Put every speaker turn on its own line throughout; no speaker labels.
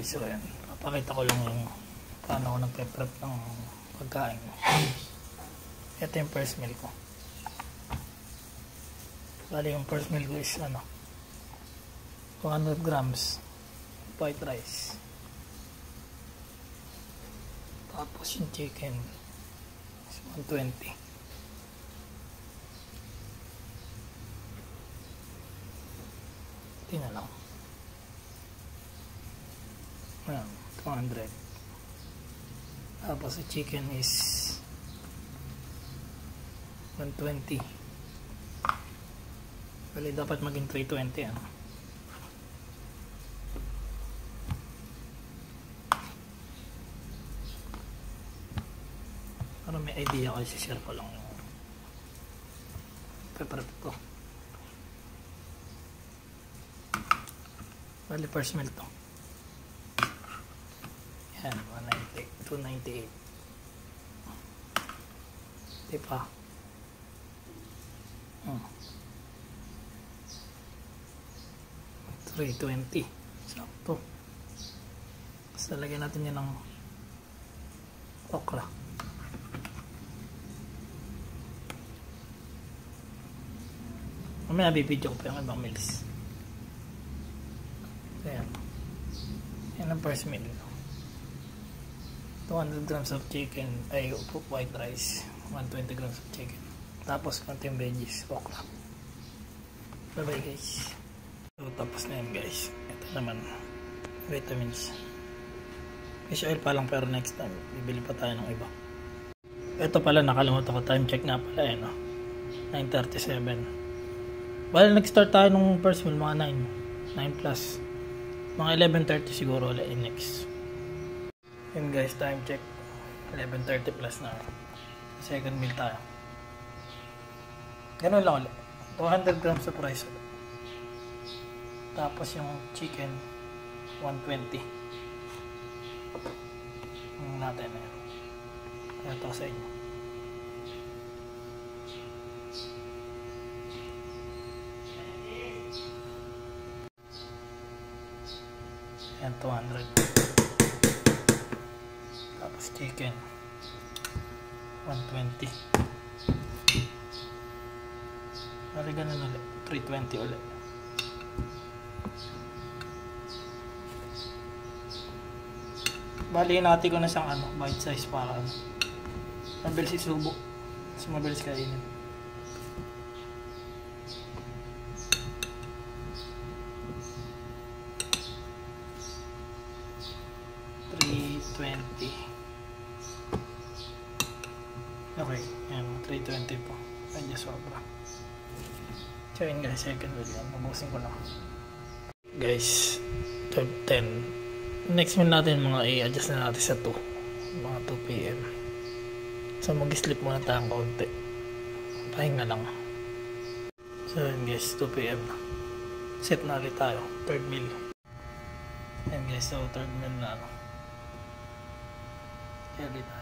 guys, so ayan, papakita ko lang yung paano ako nagpe-prep ng pagkain. Ito yung first meal ko. Bali yung first meal ko is 200 grams white rice. Tapos yung chicken is 120. Ito na lang. 200. Tapos yung chicken is 120. Bali dapat maging 320 para may idea ko, share ko lang yung prep ko. Bali first meal to. Yan, 298. Diba? 320. Sakto. Basta lagyan natin yan ng okra. Mamaya bibidyo ko pa yung ibang meals. Ayan. Yan ang first meal. 200 grams of chicken, ay white rice, 120 grams of chicken. Tapos konting veggies, okra. Bye bye guys. So tapos na yun guys. Ito naman, vitamins. Fish oil pa lang, pero next time bibili pa tayo ng iba. Ito pala, nakalimutan ko, time check nga pala 9:37. Bali nag-start tayo nung first meal mga 9 plus. Mga 11:30 siguro ulit yung next. Yun guys, time check 11:30 plus na. Second meal tayo. Ganun lang ulit, 200 grams of rice ulit. Tapos yung chicken 120 natin na yun. Kaya ito sa inyo. Yan 200. Tapos chicken 120. Bali ganun ulit, 320 ulit. Bali natin ko na siyang bite size para mabilis isubo, mas mabilis kainin. Okay, yan, 320 po. Medyo sobra. So yun guys, second meal yan. Mabusin ko lang. Guys, 12:10. Next meal natin, mga i-adjust na natin sa 2. Mga 2 PM. So mag-sleep muna tayong kaunti. Pahinga lang. So yun guys, 2 PM na. Set na ulit tayo. Third meal. Yan guys, so third meal na Kaya ulit tayo.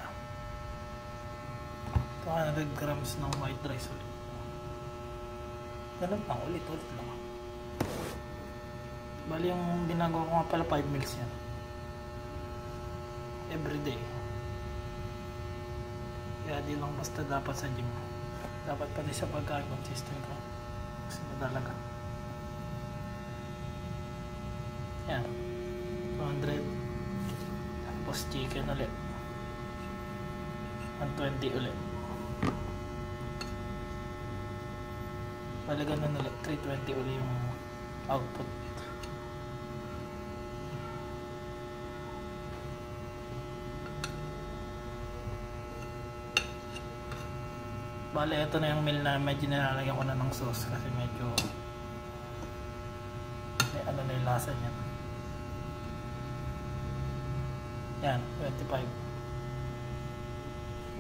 200 grams ng white rice ulit. Ganun lang, ulit lang. Bali yung ginagawa ko nga pala 5 meals yan. Everyday. Kaya di lang basta dapat sa gym. Dapat pati sa pagkain consistent ko. Kasi madalaga. Yan. 200. Tapos chicken ulit. 120 ulit. Bali ganun ulit, 320 ulit yung output. Bali ito na yung meal na medyo nilalagyan ko na ng sauce kasi medyo may na yung lasa niya. Yan, 25.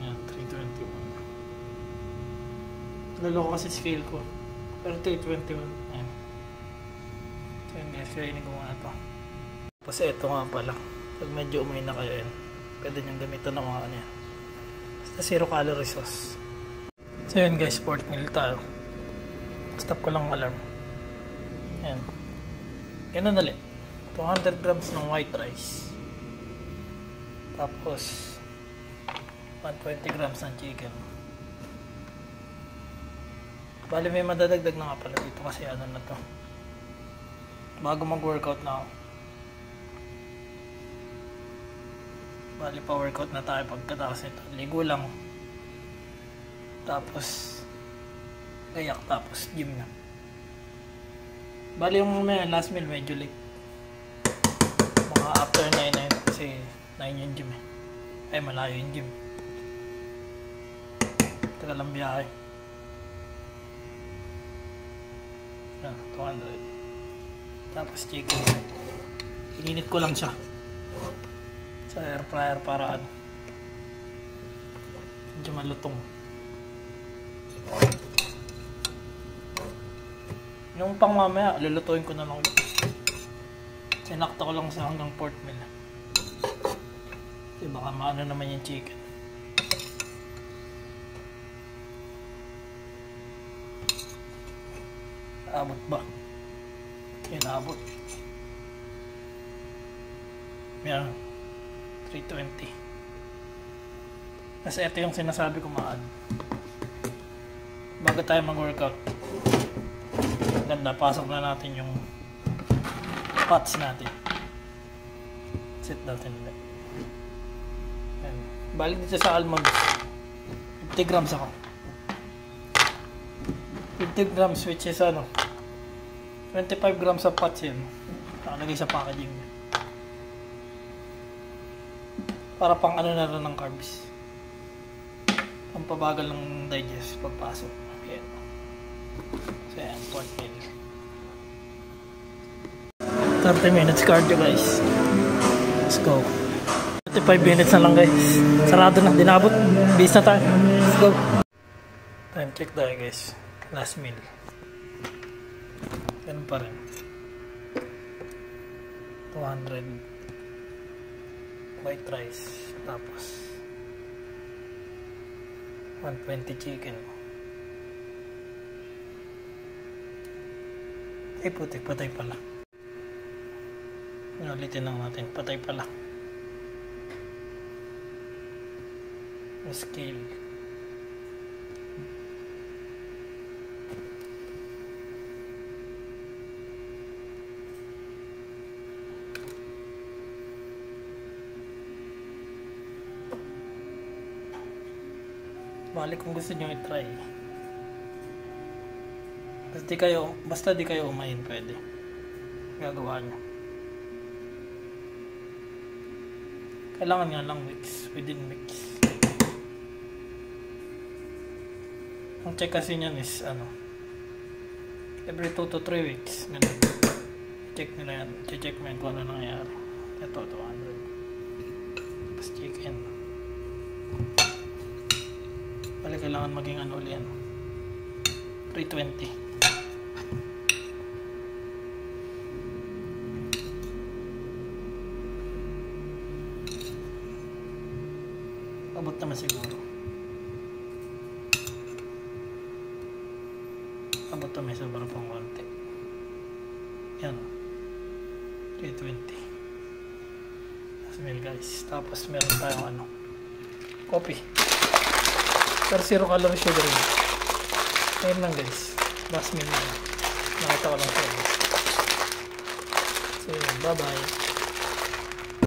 Yan, 321. Lalo ko kasi scale ko. Pero 321. Ayan. So yun guys, kainin ko muna ito. Kasi ito nga pala, pag medyo umay na kayo yan, pwede niyong gamitin ng mga yan. Basta 0 calorie sauce. So yun guys, fourth meal tayo. Stop ko lang ang alarm. Ayan. Ganun ulit. 200 grams ng white rice. Tapos 120 grams ng chicken. Bali may madadagdag na nga pala dito kasi ano na to. Bago mag-workout na ako. Bali pa workout na tayo pagkatapos nito. Ligo lang. Tapos gayak, tapos gym na. Bali yung last meal medyo late. Mga after 9 na yun kasi 9 yung gym eh. Ay malayo yung gym. Tagal lang biyahe. 200. Tapos chicken. Ininit ko lang siya sa air fryer para ano, medyo malutong. Yung pang mamaya, lulutuin ko na lang. Sinakta ko lang sa hanggang pork meal. Kasi baka maano naman yung chicken. Abot ba? Yun, abot. Yan. 320. Kasi ito yung sinasabi ko maan. Bago tayo mag-workout, ganda, pasok na natin yung pots natin. Sit natin ulit. Yan. Balik dito sa almonds, 50 grams ako. 50 grams which is ano, 25 grams of pots yun. Nakalagay sa packaging. Para pang ano na rin ng carbs. Pampabagal ng digest pagpasok. Ayan. So yan, pork meal. 30 minutes cardio guys. Let's go. 35 minutes na lang guys. Sarado na, dinabot. Bis na tayo. Let's go. Time check tayo guys. Last meal. Ganun pa rin. 200 white rice, tapos 120 chicken. Ay putik, patay pala. Ulitin lang natin, patay pala. Scale. Balik kung gusto nyo i-try. Basta di kayo umain, pwede. Gagawa nyo. Kailangan nga lang mix, within mix. Ang check kasi nyan is ano, every 2 to 3 weeks. Ganun. Check nila yan. Check mo yan kung ano nangyayari. Ito, 200. Tapos chicken. Bali kailangan maging ano ulit yan, 320. Abot naman siguro. Abot naman, sobrang pang konti. Yan, 320. Last meal guys. Tapos meron tayong ano, coffee. Pero 0 calorie sugar yun. Ayun lang guys. Last meal na. Nakita ko lang sa inyo. So bye bye.